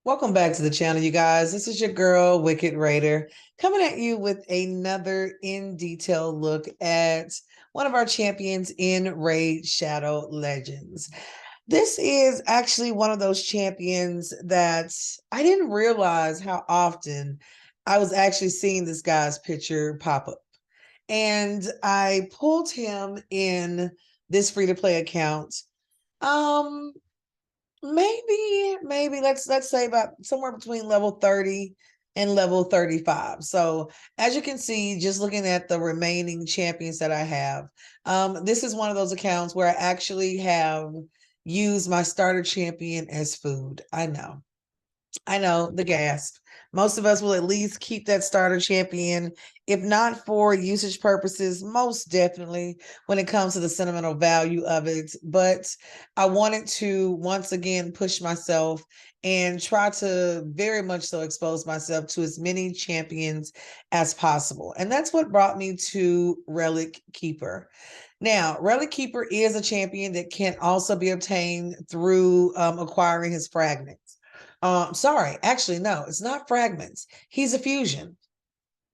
Welcome back to the channel, you guys. This is your girl, Wicked Raider, coming at you with another in detail look at one of our champions in Raid Shadow Legends. This is actually one of those champions that I didn't realize how often I was actually seeing this guy's picture pop up. And I pulled him in this free to play account. Um, maybe let's say about somewhere between level 30 and level 35. So as you can see, just looking at the remaining champions that I have, this is one of those accounts where I actually have used my starter champion as food. I know the gasp. Most of us will at least keep that starter champion, if not for usage purposes, most definitely when it comes to the sentimental value of it. But I wanted to once again push myself and try to very much so expose myself to as many champions as possible. And that's what brought me to Relickeeper. Now, Relickeeper is a champion that can also be obtained through acquiring his fragment. Sorry, actually, no, it's not fragments. He's a fusion,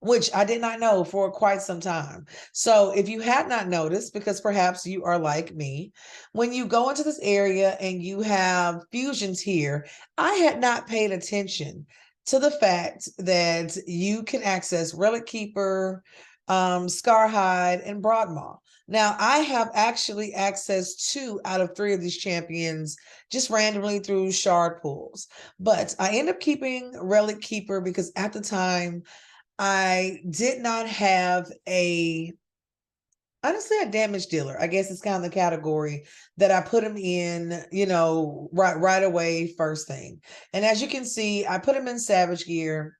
which I did not know for quite some time. So if you had not noticed, because perhaps you are like me, when you go into this area and you have fusions here, I had not paid attention to the fact that you can access Relic Keeper, Scarhide, and Broadmaw. Now, I have actually accessed 2 out of 3 of these champions just randomly through shard pools. But I end up keeping Relic Keeper because at the time I did not have honestly a damage dealer. I guess it's kind of the category that I put him in, right away, first thing. And as you can see, I put him in Savage Gear,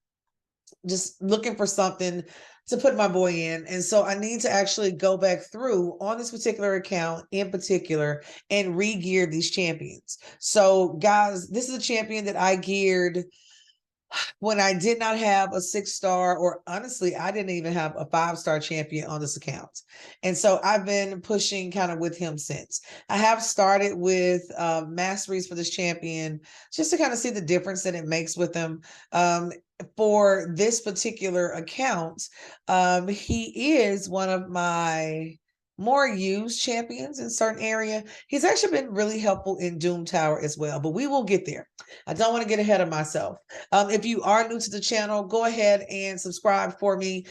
just looking for something to put my boy in. And so I need to actually go back through on this particular account in particular and re-gear these champions. So guys, this is a champion that I geared when I did not have a 6-star, or honestly, I didn't even have a 5-star champion on this account. And so I've been pushing kind of with him since. I have started with masteries for this champion just to kind of see the difference that it makes with him. For this particular account, he is one of my more used champions in certain area. He's actually been really helpful in Doom Tower as well, but we will get there. I don't want to get ahead of myself. If you are new to the channel, go ahead and subscribe for me.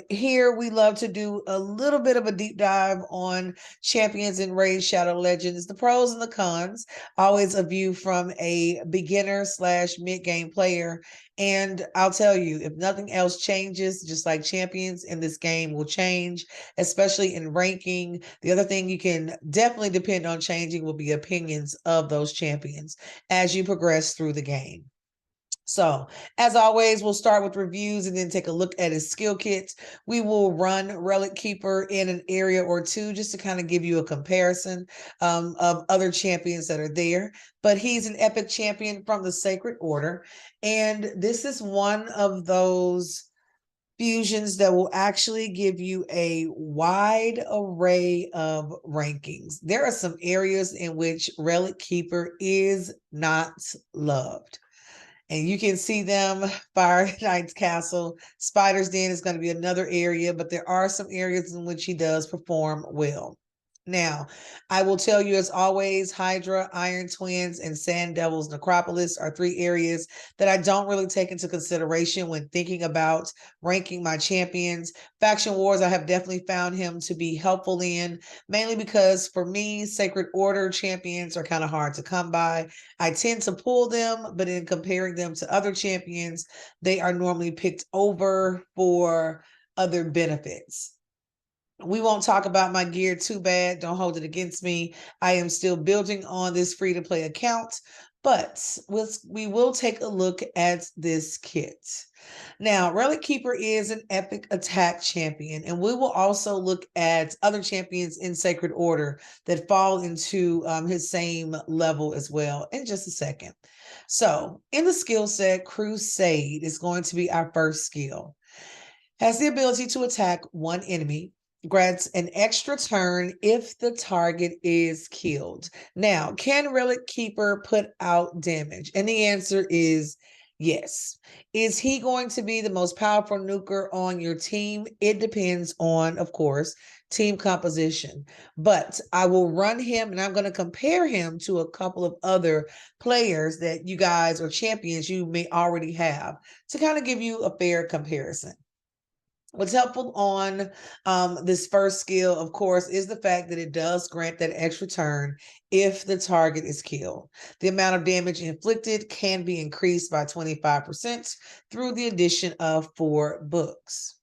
Here we love to do a little bit of a deep dive on champions in Raid Shadow Legends, the pros and the cons, always a view from a beginner slash mid-game player. And I'll tell you, if nothing else changes, just like champions in this game will change, especially in ranking. The other thing you can definitely depend on changing will be opinions of those champions as you progress through the game. So, as always, we'll start with reviews and then take a look at his skill kits. We will run Relic Keeper in an area or two just to kind of give you a comparison of other champions that are there. But he's an epic champion from the Sacred Order. And this is one of those fusions that will actually give you a wide array of rankings. There are some areas in which Relic Keeper is not loved. And you can see them. Fire Knight's Castle, Spider's Den is going to be another area, but there are some areas in which he does perform well. Now, I will tell you, as always, Hydra, Iron Twins, and Sand Devils Necropolis are 3 areas that I don't really take into consideration when thinking about ranking my champions. Faction Wars, I have definitely found him to be helpful in, mainly because for me, Sacred Order champions are kind of hard to come by. I tend to pull them, but in comparing them to other champions, they are normally picked over for other benefits. We won't talk about my gear too bad. Don't hold it against me. I am still building on this free to play account, but we will take a look at this kit. Now, Relic Keeper is an epic attack champion, and we will also look at other champions in Sacred Order that fall into his same level as well in just a second. So, in the skill set, Crusade is going to be our first skill. Has the ability to attack one enemy. grants an extra turn if the target is killed. Now, can Relickeeper put out damage? And the answer is yes. Is he going to be the most powerful nuker on your team? It depends on, of course, team composition. But I will run him and I'm going to compare him to a couple of other players that you guys or champions you may already have to kind of give you a fair comparison. What's helpful on this first skill, of course, is the fact that it does grant that extra turn if the target is killed. The amount of damage inflicted can be increased by 25% through the addition of 4 books.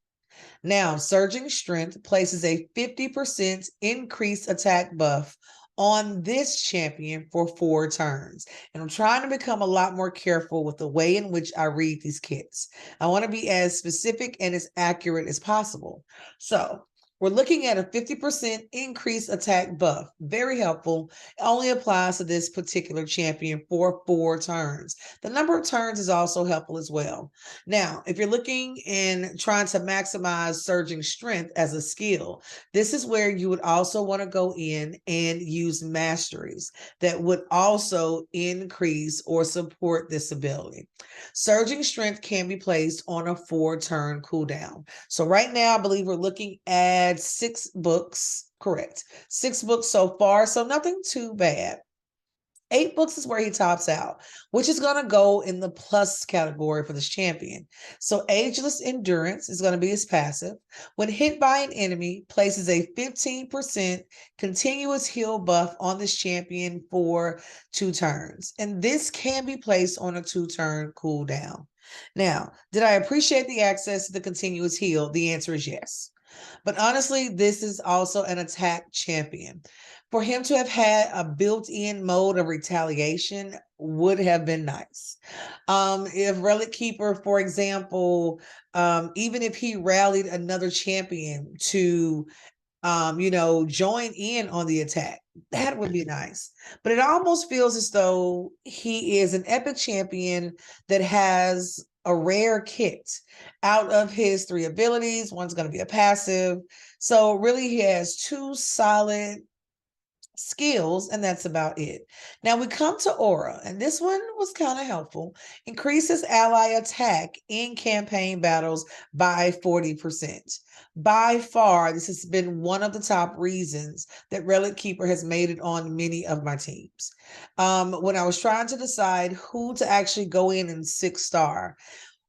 Now, Surging Strength places a 50% increased attack buff on this champion for 4 turns. And I'm trying to become a lot more careful with the way in which I read these kits. I want to be as specific and as accurate as possible. So we're looking at a 50% increased attack buff. Very helpful. It only applies to this particular champion for 4 turns. The number of turns is also helpful as well. Now, if you're looking and trying to maximize Surging Strength as a skill, this is where you would also want to go in and use masteries that would also increase or support this ability. Surging Strength can be placed on a 4-turn cooldown. So right now, I believe we're looking at 6 books. Correct. 6 books so far, so nothing too bad. 8 books is where he tops out, which is going to go in the plus category for this champion. So Ageless Endurance is going to be his passive. When hit by an enemy, places a 15% continuous heal buff on this champion for 2 turns. And this can be placed on a 2-turn cooldown. Now, did I appreciate the access to the continuous heal? The answer is yes. But honestly, this is also an attack champion. For him to have had a built-in mode of retaliation would have been nice. If Relickeeper, for example, even if he rallied another champion to join in on the attack, that would be nice. But it almost feels as though he is an epic champion that has a rare kit. Out of his 3 abilities, one's going to be a passive. So really he has 2 solid skills, and that's about it. Now we come to Aura, and this one was kind of helpful. Increases ally attack in campaign battles by 40%. By far, this has been one of the top reasons that Relickeeper has made it on many of my teams. When I was trying to decide who to actually go in and 6-star,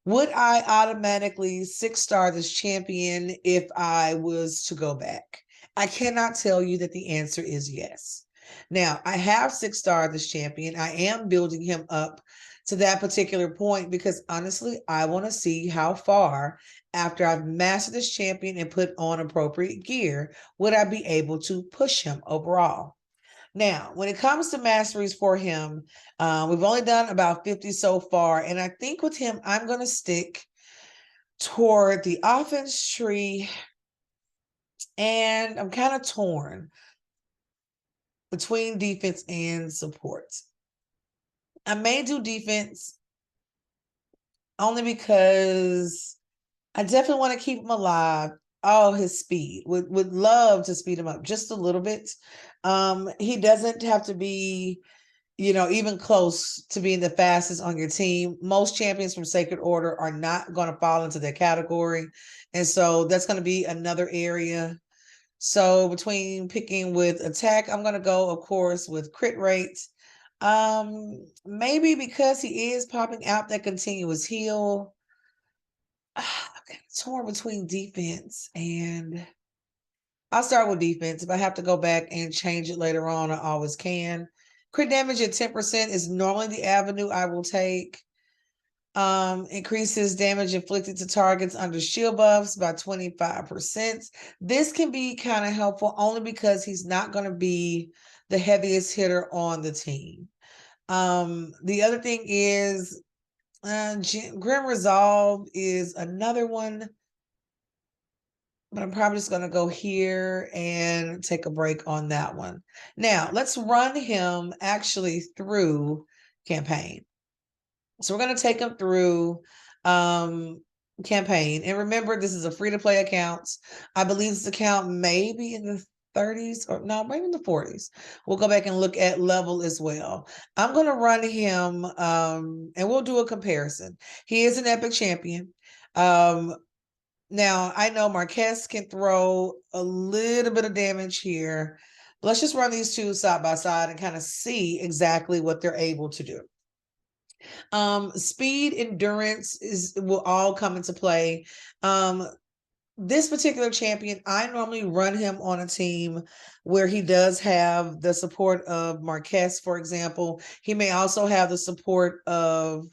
would I automatically 6-star this champion if I was to go back? I cannot tell you that the answer is yes. Now, I have 6-star this champion. I am building him up to that particular point because honestly, I want to see how far after I've mastered this champion and put on appropriate gear, would I be able to push him overall. Now, when it comes to masteries for him, we've only done about 50 so far. And I think with him, I'm going to stick toward the offense tree. And I'm kind of torn between defense and support. I may do defense only because I definitely want to keep him alive. Oh, his speed. Would love to speed him up just a little bit. He doesn't have to be, even close to being the fastest on your team. Most champions from Sacred Order are not going to fall into that category. And so that's going to be another area. So between picking with attack, I'm going to go, of course, with crit rate. Maybe because he is popping out that continuous heal. I'm torn between defense and I'll start with defense. If I have to go back and change it later on, I always can. Crit damage at 10% is normally the avenue I will take. Increases damage inflicted to targets under shield buffs by 25%. This can be kind of helpful only because he's not going to be the heaviest hitter on the team. The other thing is Grim Resolve is another one, but I'm probably just going to go here and take a break on that one. Now, let's run him actually through campaign. So we're going to take him through campaign. And remember, this is a free-to-play account. I believe this account may be in the 30s or no, maybe in the 40s. We'll go back and look at level as well. I'm going to run him and we'll do a comparison. He is an epic champion. Now I know Marquez can throw a little bit of damage here. Let's just run these two side by side and kind of see exactly what they're able to do. Speed, endurance will all come into play. This particular champion, I normally run him on a team where he does have the support of Marquez, for example. He may also have the support of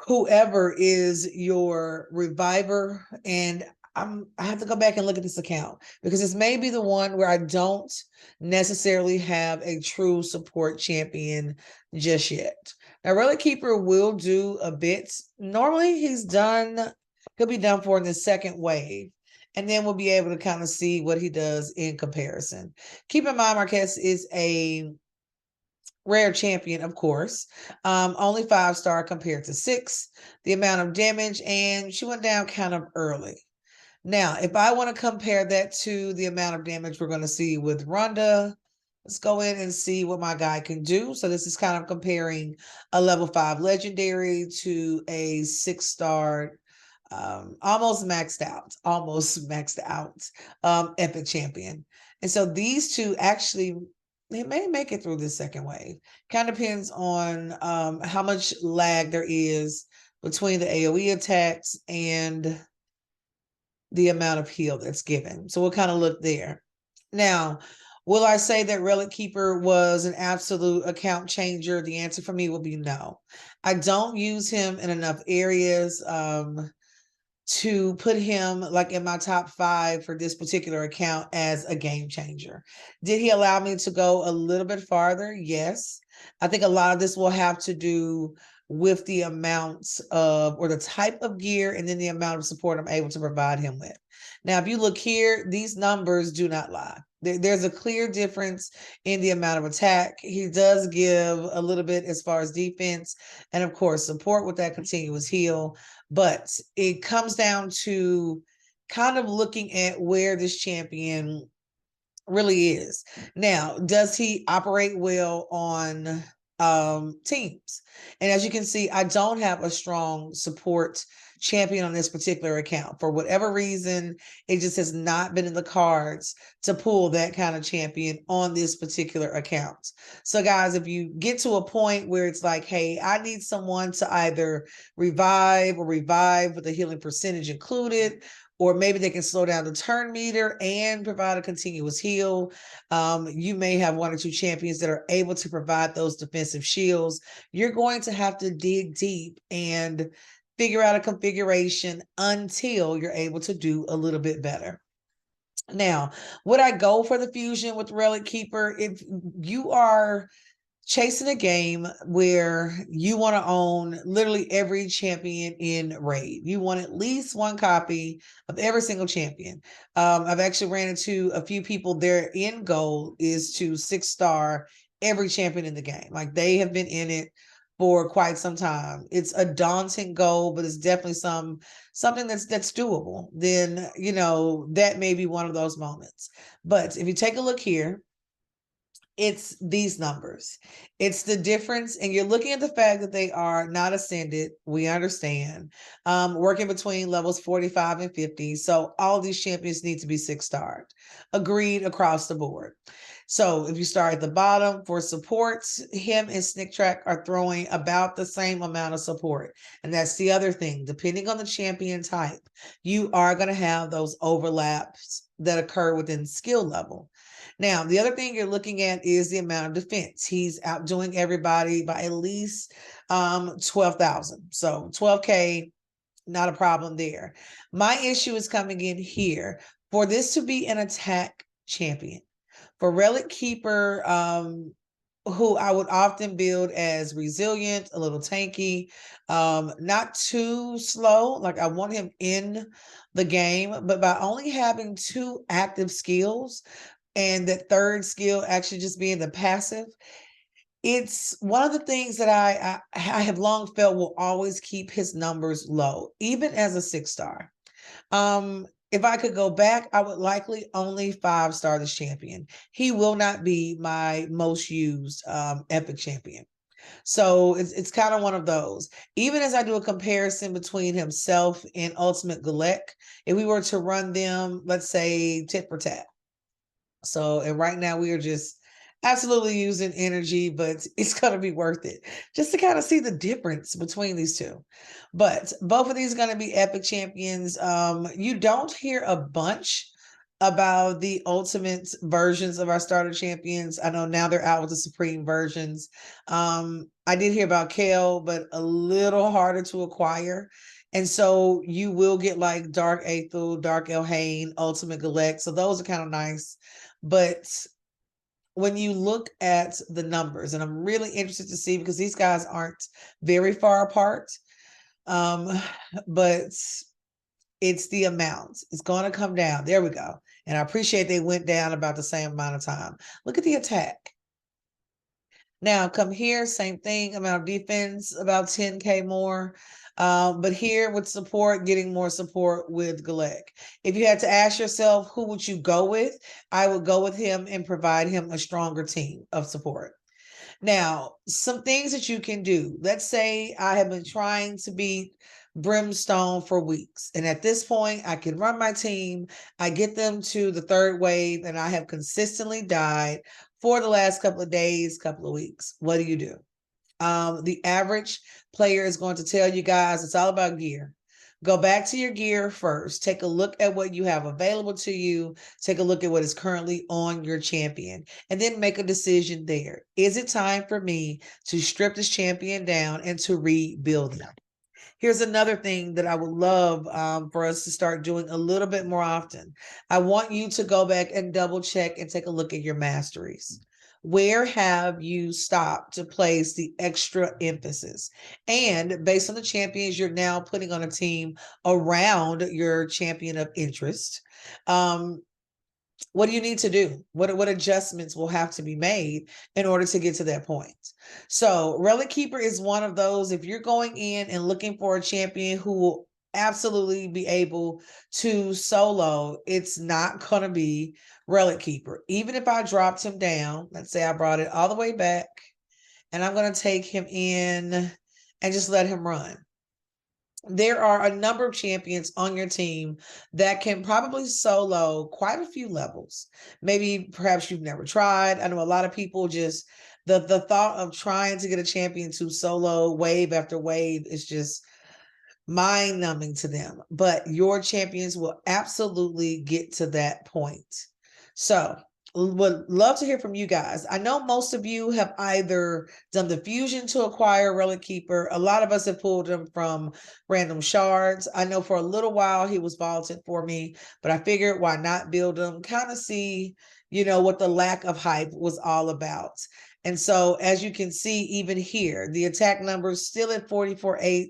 whoever is your reviver. And I have to go back and look at this account because this may be the one where I don't necessarily have a true support champion just yet. Now, Relickeeper will do a bit. Normally, he'll be done for in the second wave. And then we'll be able to kind of see what he does in comparison. Keep in mind, Marquez is a rare champion, of course. Only 5-star compared to 6. The amount of damage, and she went down kind of early. Now, if I want to compare that to the amount of damage we're going to see with Rhonda, let's go in and see what my guy can do. So this is kind of comparing a level 5 legendary to a 6-star, almost maxed out epic champion. And so these two actually, they may make it through this second wave. Kind of depends on how much lag there is between the AoE attacks and the amount of heal that's given. So we'll kind of look there. Now, will I say that Relickeeper was an absolute account changer? The answer for me will be no. I don't use him in enough areas to put him like in my top 5 for this particular account as a game changer. Did he allow me to go a little bit farther? Yes. I think a lot of this will have to do with the amounts of or the type of gear and then the amount of support I'm able to provide him with. Now, if you look here, these numbers do not lie. There's a clear difference in the amount of attack. He does give a little bit as far as defense and, of course, support with that continuous heal. But it comes down to kind of looking at where this champion really is. Now, does he operate well on teams? And as you can see, I don't have a strong support champion on this particular account. For whatever reason, it just has not been in the cards to pull that kind of champion on this particular account. So guys, if you get to a point where it's like, hey, I need someone to either revive with a healing percentage included, or maybe they can slow down the turn meter and provide a continuous heal. You may have 1 or 2 champions that are able to provide those defensive shields. You're going to have to dig deep and figure out a configuration until you're able to do a little bit better. Now, would I go for the fusion with Relickeeper? If you are chasing a game where you want to own literally every champion in raid, you want at least 1 copy of every single champion. I've actually ran into a few people, their end goal is to 6-star every champion in the game. Like, they have been in it for quite some time. It's a daunting goal, but it's definitely something that's doable. Then, you know, that may be one of those moments. But if you take a look here, it's these numbers. It's the difference. And you're looking at the fact that they are not ascended. We understand. Working between levels 45 and 50. So all these champions need to be 6-starred. Agreed across the board. So if you start at the bottom for supports, him and Snick Track are throwing about the same amount of support. And that's the other thing. Depending on the champion type, you are going to have those overlaps that occur within skill level. Now, the other thing you're looking at is the amount of defense. He's outdoing everybody by at least 12,000. So 12K, not a problem there. My issue is coming in here. For this to be an attack champion, for Relickeeper, who I would often build as resilient, a little tanky, not too slow. Like, I want him in the game, but by only having 2 active skills and that 3rd skill actually just being the passive, It's one of the things that I have long felt will always keep his numbers low, even as a 6-star. If I could go back, I would likely only 5-star this champion. He will not be my most used epic champion. So it's kind of one of those. Even as I do a comparison between himself and Ultimate Galek, if we were to run them, let's say tit for tat. So, and right now we are just absolutely using energy, but it's going to be worth it just to kind of see the difference between these two. But both of these are going to be epic champions. You don't hear a bunch about the ultimate versions of our starter champions. I know now they're out with the supreme versions. I did hear about Kale, but a little harder to acquire. And so you will get like Dark Aethel, Dark Elhain, Ultimate Galek. So those are kind of nice. But when you look at the numbers, and I'm really interested to see because these guys aren't very far apart, but it's the amount. It's going to come down. There we go. And I appreciate they went down about the same amount of time. Look at the attack. Now come here, same thing, amount of defense, about 10K more. But here with support, getting more support with Galek. If you had to ask yourself, who would you go with? I would go with him and provide him a stronger team of support. Now, some things that you can do. Let's say I have been trying to beat Brimstone for weeks. And at this point, I can run my team. I get them to the 3rd wave, and I have consistently died for the last couple of days, couple of weeks. What do you do? The average player is going to tell you guys it's all about gear. Go back to your gear first. Take a look at what you have available to you. Take a look at what is currently on your champion, and then make a decision there. Is it time for me to strip this champion down and to rebuild them? Here's another thing that I would love for us to start doing a little bit more often. I want you to go back and double check and take a look at your masteries. Where have you stopped to place the extra emphasis? And based on the champions you're now putting on a team around your champion of interest, what do you need to do? What adjustments will have to be made in order to get to that point? So Relickeeper is one of those. If you're going in and looking for a champion who will absolutely be able to solo, it's not going to be Relickeeper. Even if I dropped him down, let's say I brought it all the way back, and I'm going to take him in and just let him run. There are a number of champions on your team that can probably solo quite a few levels. Maybe perhaps you've never tried. I know a lot of people just the thought of trying to get a champion to solo wave after wave is just mind numbing to them. But your champions will absolutely get to that point. So would love to hear from you guys. I know most of you have either done the fusion to acquire Relickeeper. A lot of us have pulled him from random shards. I know for a little while he was vaulted for me, but I figured why not build him, kind of see, what the lack of hype was all about. And so as you can see, even here, the attack numbers still at 44.8.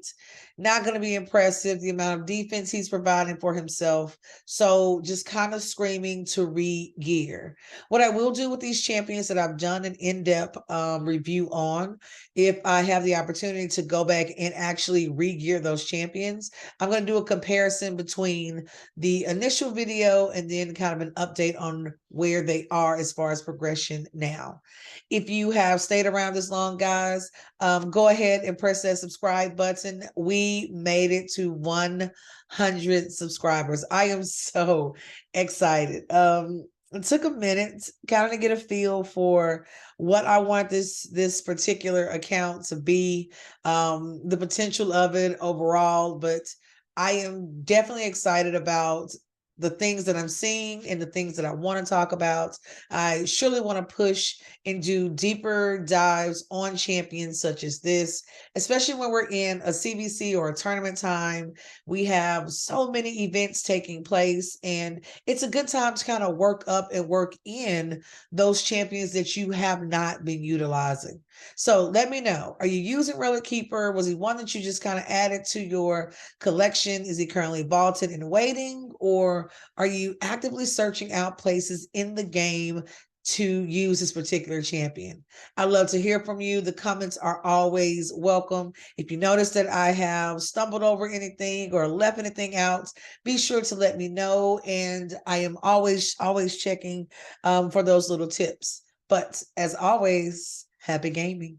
Not going to be impressive, the amount of defense he's providing for himself. So just kind of screaming to re-gear. What I will do with these champions that I've done an in-depth review on, if I have the opportunity to go back and actually re-gear those champions, I'm going to do a comparison between the initial video and then kind of an update on where they are as far as progression now. If you have stayed around this long, guys, go ahead and press that subscribe button. We made it to 100 subscribers. I am so excited. It took a minute kind of to get a feel for what I want this particular account to be, the potential of it overall, but I am definitely excited about the things that I'm seeing and the things that I want to talk about. I surely want to push and do deeper dives on champions such as this, especially when we're in a CVC or a tournament time. We have so many events taking place, and it's a good time to kind of work up and work in those champions that you have not been utilizing. So let me know, are you using Relickeeper? Was he one that you just kind of added to your collection? Is he currently vaulted and waiting, or are you actively searching out places in the game to use this particular champion. I love to hear from you. The comments are always welcome. If you notice that I have stumbled over anything or left anything out, be sure to let me know. And I am always checking for those little tips. But as always, happy gaming.